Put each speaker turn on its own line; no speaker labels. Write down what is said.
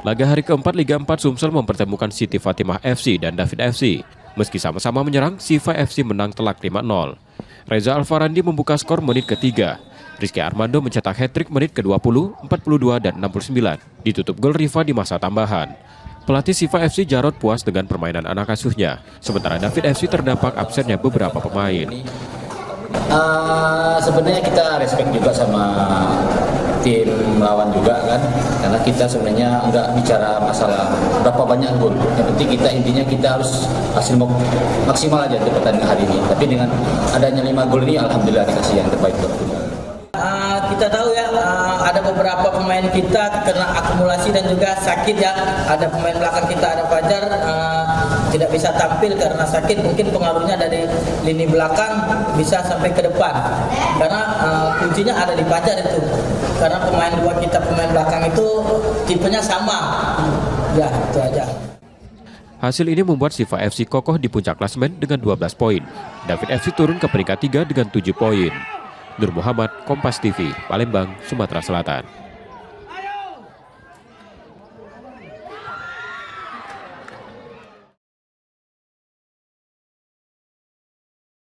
Laga hari keempat Liga 4 Sumsel mempertemukan Siti Fatimah FC dan David FC. Meski sama-sama menyerang, Sifa FC menang telak 5-0. Reza Alfarandi membuka skor menit ketiga. Rizky Armando mencetak hat-trick menit ke-20, 42, dan 69. Ditutup gol Riva di masa tambahan. Pelatih Sifa FC Jarod puas dengan permainan anak asuhnya. Sementara David FC terdampak absennya beberapa pemain.
Sebenarnya kita respect juga sama tim lawan juga kan, karena kita sebenarnya nggak bicara masalah berapa banyak gol. Yang penting intinya kita harus hasil maksimal aja untuk pertandingan hari ini. Tapi dengan adanya 5 gol ini, alhamdulillah dikasih yang terbaik buat kita.
Kita tahu ya, ada beberapa pemain kita kena akumulasi dan juga sakit ya. Ada pemain belakang kita, ada Fajar tidak bisa tampil karena sakit. Mungkin pengaruhnya dari lini belakang bisa sampai ke depan. Karena kuncinya ada di Fajar itu. Karena pemain dua kita, pemain belakang itu tipenya sama. Ya, itu aja.
Hasil ini membuat Sifa FC kokoh di puncak klasemen dengan 12 poin. David FC turun ke peringkat 3 dengan 7 poin. Nur Muhammad, Kompas TV, Palembang, Sumatera Selatan.